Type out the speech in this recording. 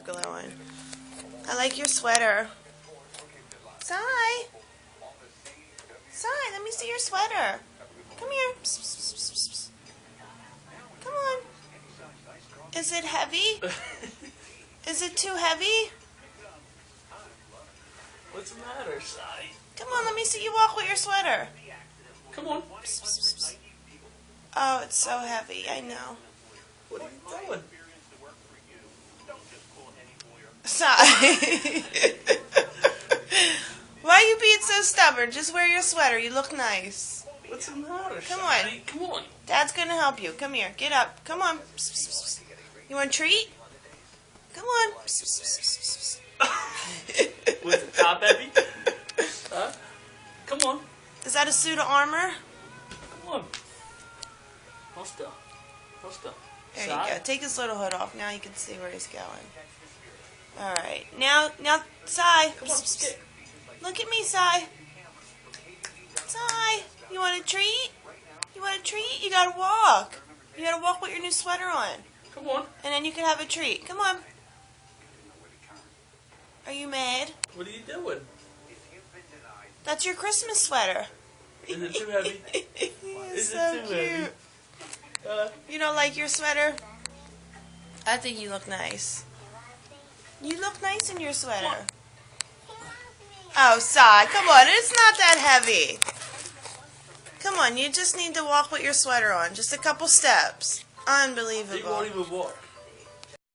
glowing. I like your sweater. Sai! Sai, let me see your sweater. Come here. Psst, psst, psst, psst, psst. Come on. Is it heavy? Is it too heavy? What's the matter, Sai? Come on, let me see you walk with your sweater. Come on. Psst, psst, psst, psst. Oh, it's so heavy, I know. What are you doing? Sai. Why are you being so stubborn? Just wear your sweater. You look nice. What's the matter, Come Sai? on. Come on. Dad's going to help you. Come here. Get up. Come on. Psst, psst, psst, psst. You want a treat? Come on. Psst, psst, psst, psst, psst. Was it top heavy? Huh? Come on. Is that a suit of armor? Come on. Hold still. Hold still. There Sai? you go. Take his little hood off. Now you can see where he's going. All right. Now, Sai. Come on. Psst, psst, psst. Get. Look at me, Sai. Sai, you want a treat? You want a treat? You gotta walk. You gotta walk with your new sweater on. Come on. And then you can have a treat. Come on. Are you mad? What are you doing? That's your Christmas sweater. Is it too heavy? It's Is so it too heavy? cute. You don't like your sweater? I think you look nice. You look nice in your sweater. Oh, Sai, come on. It's not that heavy. Come on, you just need to walk with your sweater on. Just a couple steps. You Unbelievable. won't even walk.